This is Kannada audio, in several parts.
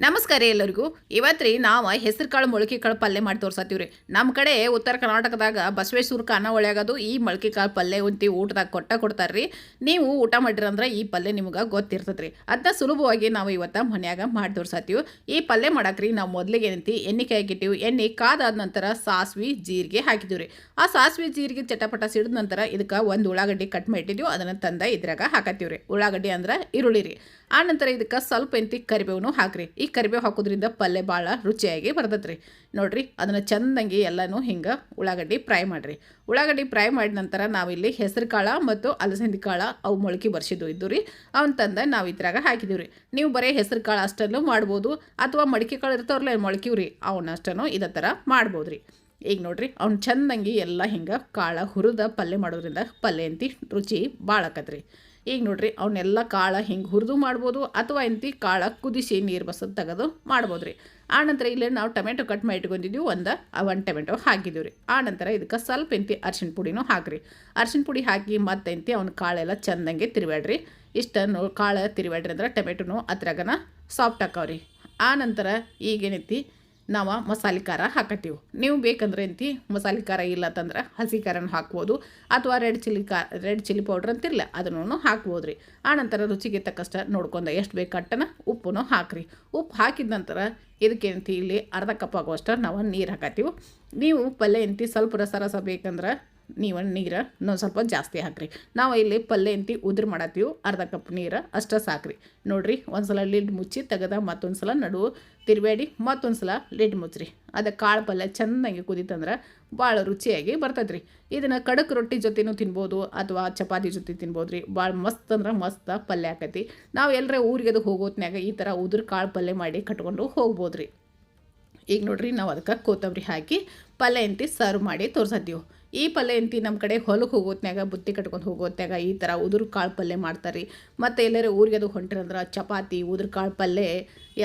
ನಮಸ್ಕಾರ ಎಲ್ಲರಿಗೂ. ಇವತ್ತು ರೀ ನಾವು ಹೆಸರು ಕಾಳು ಮೊಳಕೆ ಕಾಳು ಪಲ್ಯ ಮಾಡಿ ತೋರ್ಸತ್ತೀವಿ ರೀ. ನಮ್ಮ ಕಡೆ ಉತ್ತರ ಕರ್ನಾಟಕದಾಗ ಬಸವೇಶ್ವರ ಖಾನಾವಳಿಯಾಗದು ಈ ಮೊಳಕೆ ಕಾಳು ಪಲ್ಯ ಉಂತಿ ಊಟದಾಗ ಕೊಡ್ತಾರೆ ರೀ. ನೀವು ಊಟ ಮಾಡಿರಂದ್ರೆ ಈ ಪಲ್ಯ ನಿಮ್ಗೆ ಗೊತ್ತಿರ್ತದೆ ರೀ. ಅದನ್ನ ಸುಲಭವಾಗಿ ನಾವು ಇವತ್ತು ಮನ್ಯಾಗ ಮಾಡಿ ತೋರ್ಸತ್ತೀವಿ. ಈ ಪಲ್ಯ ಮಾಡಕ್ರಿ ನಾವು ಮೊದಲಿಗೆ ಏನಂತಿ ಎಣ್ಣೆ ಕಾಯಿಟ್ಟಿವಿ. ಎಣ್ಣೆ ಕಾದಾದ ನಂತರ ಸಾಸಿವೆ ಜೀರಿಗೆ ಹಾಕಿದ್ದೀವಿ ರೀ. ಆ ಸಾಸಿವೆ ಜೀರಿಗೆ ಚಟಪಟ ಸಿಡಿದ ನಂತರ ಇದಕ್ಕೆ ಒಂದು ಉಳ್ಳಾಗಡ್ಡಿ ಕಟ್ ಮಾಡಿಟ್ಟಿದ್ವಿ. ಅದನ್ನು ತಂದ ಇದ್ರಾಗ ಹಾಕತ್ತೀವಿ ರೀ. ಉಳ್ಳಾಗಡ್ಡಿ ಅಂದ್ರೆ ಈರುಳ್ಳಿ ರೀ. ಆ ನಂತರ ಇದಕ್ಕೆ ಸ್ವಲ್ಪ ಎಂತಿ ಕರಿಬೇವು ಹಾಕ್ರಿ. ಈ ಕರಿಬೇವು ಹಾಕೋದ್ರಿಂದ ಪಲ್ಯ ಭಾಳ ರುಚಿಯಾಗಿ ಬರ್ತೈತೆ ರೀ. ನೋಡಿರಿ, ಅದನ್ನು ಚೆಂದಂಗಿ ಎಲ್ಲನೂ ಹಿಂಗೆ ಉಳ್ಳಾಗಡ್ಡಿ ಫ್ರೈ ಮಾಡಿರಿ. ಉಳ್ಳಾಗಡ್ಡಿ ಫ್ರೈ ಮಾಡಿದ ನಂತರ ನಾವಿಲ್ಲಿ ಹೆಸರು ಕಾಳು ಮತ್ತು ಅಲಸಂದಿ ಕಾಳು ಅವು ಮೊಳಕೆ ಬರ್ಸಿದ್ದು ಇದ್ದು ರೀ. ಅವನ್ನ ತಂದು ನಾವು ಇದ್ರಾಗ ಹಾಕಿದ್ದೀವಿ ರೀ. ನೀವು ಬರೀ ಹೆಸರು ಕಾಳು ಅಷ್ಟನ್ನು ಮಾಡ್ಬೋದು, ಅಥವಾ ಮಡಿಕೆ ಕಾಳು ಇರ್ತಾವ್ರಲ್ಲ ಮೊಳಕಿವ್ ರೀ, ಅವನ್ನಷ್ಟನ್ನು ಇದೇ ಥರ ಮಾಡ್ಬೋದು ರೀ. ಈಗ ನೋಡಿರಿ, ಅವ್ನು ಚೆಂದಂಗಿ ಎಲ್ಲ ಹಿಂಗೆ ಕಾಳು ಹುರಿದ ಪಲ್ಯ ಮಾಡೋದ್ರಿಂದ ಪಲ್ಯ ಅಂತಿ ರುಚಿ ಭಾಳ ಆಕತ್ರಿ. ಈಗ ನೋಡಿರಿ, ಅವನ್ನೆಲ್ಲ ಕಾಳು ಹಿಂಗೆ ಹುರಿದು ಮಾಡ್ಬೋದು, ಅಥವಾ ಎಂತಿ ಕಾಳು ಕುದಿಸಿ ನೀರು ಬಸದು ತೆಗೆದು ಮಾಡ್ಬೋದು ರೀ. ಆನಂತರ ಇಲ್ಲಿ ನಾವು ಟೊಮೆಟೊ ಕಟ್ ಮಾಡಿ ಇಟ್ಕೊಂಡಿದ್ದೀವಿ. ಒಂದು ಟೊಮೆಟೊ ಹಾಕಿದ್ದೀವಿ ರೀ. ಆನಂತರ ಇದಕ್ಕೆ ಸ್ವಲ್ಪ ಎಂತಿ ಅರ್ಶಿಣ ಪುಡಿನೂ ಹಾಕಿರಿ. ಅರ್ಶಿಣ ಪುಡಿ ಹಾಕಿ ಮತ್ತೆ ಎಂತಿ ಅವ್ನ ಕಾಳೆಲ್ಲ ಚೆಂದಂಗೆ ತಿರುವಾಡ್ರಿ. ಇಷ್ಟನ್ನು ಕಾಳು ತಿರುವಾಡ್ರಿ ಅಂದ್ರೆ ಟೊಮೆಟೊನು ಅದ್ರಾಗನ ಸಾಫ್ಟ್ ಹಾಕವ್ರಿ. ಆನಂತರ ಈಗೇನೈತಿ ನಾವು ಮಸಾಲೆ ಖಾರ ಹಾಕತ್ತೀವಿ. ನೀವು ಬೇಕಂದ್ರೆ ಎಂತಿ ಮಸಾಲೆ ಖಾರ ಇಲ್ಲ ತಂದ್ರೆ ಹಸಿ ಖಾರನ ಹಾಕ್ಬೋದು, ಅಥವಾ ರೆಡ್ ಚಿಲ್ಲಿ ಪೌಡ್ರ್ ಅಂತಿರಲ್ಲ ಅದನ್ನು ಹಾಕ್ಬೋದು ರೀ. ಆನಂತರ ರುಚಿಗೆ ತಕ್ಕಷ್ಟು ನೋಡ್ಕೊಂಡು ಎಷ್ಟು ಬೇಕು ಕಟ್ಟನ ಉಪ್ಪನ್ನು ಹಾಕಿರಿ. ಉಪ್ಪು ಹಾಕಿದ ನಂತರ ಇದಕ್ಕೇಂತಿ ಇಲ್ಲಿ ಅರ್ಧ ಕಪ್ ಆಗುವಷ್ಟು ನಾವು ನೀರು ಹಾಕತ್ತೀವಿ. ನೀವು ಪಲ್ಯ ಎಂತಿ ಸ್ವಲ್ಪ ರಸ ಬೇಕಂದ್ರೆ ನೀವು ನೀರು ಇನ್ನೊಂದು ಸ್ವಲ್ಪ ಜಾಸ್ತಿ ಹಾಕಿರಿ. ನಾವು ಇಲ್ಲಿ ಪಲ್ಯ ಎಂತಿ ಉದುರು ಮಾಡತ್ತೀವಿ. ಅರ್ಧ ಕಪ್ ನೀರು ಅಷ್ಟೇ ಸಾಕ್ರಿ. ನೋಡಿರಿ, ಒಂದು ಸಲ ಲಿಡ್ ಮುಚ್ಚಿ ತೆಗೆದ ಮತ್ತೊಂದು ಸಲ ನಡುವು ತಿರುಬೇಡಿ ಮತ್ತೊಂದು ಸಲ ಲಿಡ್ ಮುಚ್ಚ್ರಿ. ಅದಕ್ಕೆ ಕಾಳು ಪಲ್ಯ ಚೆಂದಾಗಿ ಕುದೀತಂದ್ರೆ ಭಾಳ ರುಚಿಯಾಗಿ ಬರ್ತದೆ ರೀ. ಇದನ್ನು ಕಡಕ್ ರೊಟ್ಟಿ ಜೊತೆನೂ ತಿನ್ಬೋದು, ಅಥವಾ ಚಪಾತಿ ಜೊತೆ ತಿನ್ಬೋದು ರೀ. ಭಾಳ ಮಸ್ತ್ ಅಂದ್ರೆ ಮಸ್ತ್ ಪಲ್ಯ ಆಕೈತಿ. ನಾವು ಎಲ್ಲರೇ ಊರಿಗೆ ಅದು ಹೋಗೋತ್ನಾಗ ಈ ಥರ ಉದುರು ಕಾಳು ಪಲ್ಯ ಮಾಡಿ ಕಟ್ಕೊಂಡು ಹೋಗ್ಬೋದು ರೀ. ಈಗ ನೋಡಿರಿ, ನಾವು ಅದಕ್ಕೆ ಕೊತ್ತಂಬರಿ ಹಾಕಿ ಪಲ್ಯ ಎಂತಿ ಸರ್ವ್ ಮಾಡಿ ತೋರ್ಸತ್ತೀವಿ. ಈ ಪಲ್ಯ ಎಂತಿ ನಮ್ಮ ಕಡೆ ಹೊಲಕ್ಕೆ ಹೋಗೋತ್ನಾಗ ಬುತ್ತಿ ಕಟ್ಕೊಂಡು ಹೋಗೋತ್ನಾಗ ಈ ಥರ ಉದುರು ಕಾಳು ಪಲ್ಯ ಮಾಡ್ತಾರೆ ರೀ. ಮತ್ತು ಎಲ್ಲರೂ ಊರಿಗೆ ಅದು ಹೊಂಟಿರಂದ್ರೆ ಚಪಾತಿ ಉದುರು ಕಾಳು ಪಲ್ಯ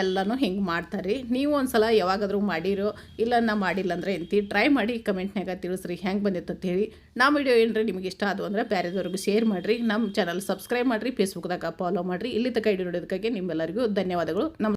ಎಲ್ಲನೂ ಹಿಂಗೆ ಮಾಡ್ತಾರೆ ರೀ. ನೀವು ಒಂದು ಸಲ ಯಾವಾಗಾದರೂ ಮಾಡಿರೋ ಇಲ್ಲ ನಾ ಮಾಡಿಲ್ಲ ಅಂದರೆ ಎಂತಿ ಟ್ರೈ ಮಾಡಿ ಕಮೆಂಟ್ನಾಗ ತಿಳಿಸ್ರಿ ಹೆಂಗೆ ಬಂದಿತ್ತು ಅಂತ ಹೇಳಿ. ನಮ್ಮ ವಿಡಿಯೋ ಏನ್ರಿ ನಿಮಗೆ ಇಷ್ಟ ಅದು ಅಂದರೆ ಬೇರೆದವ್ರಿಗೂ ಶೇರ್ ಮಾಡಿರಿ. ನಮ್ಮ ಚಾನಲ್ ಸಬ್ಸ್ಕ್ರೈಬ್ ಮಾಡಿರಿ, ಫೇಸ್ಬುಕ್ದಾಗ ಫಾಲೋ ಮಾಡಿರಿ. ಇಲ್ಲಿ ತನಕ ವಿಡಿಯೋ ನೋಡೋದಕ್ಕಾಗಿ ನಿಮ್ಮೆಲ್ಲರಿಗೂ ಧನ್ಯವಾದಗಳು.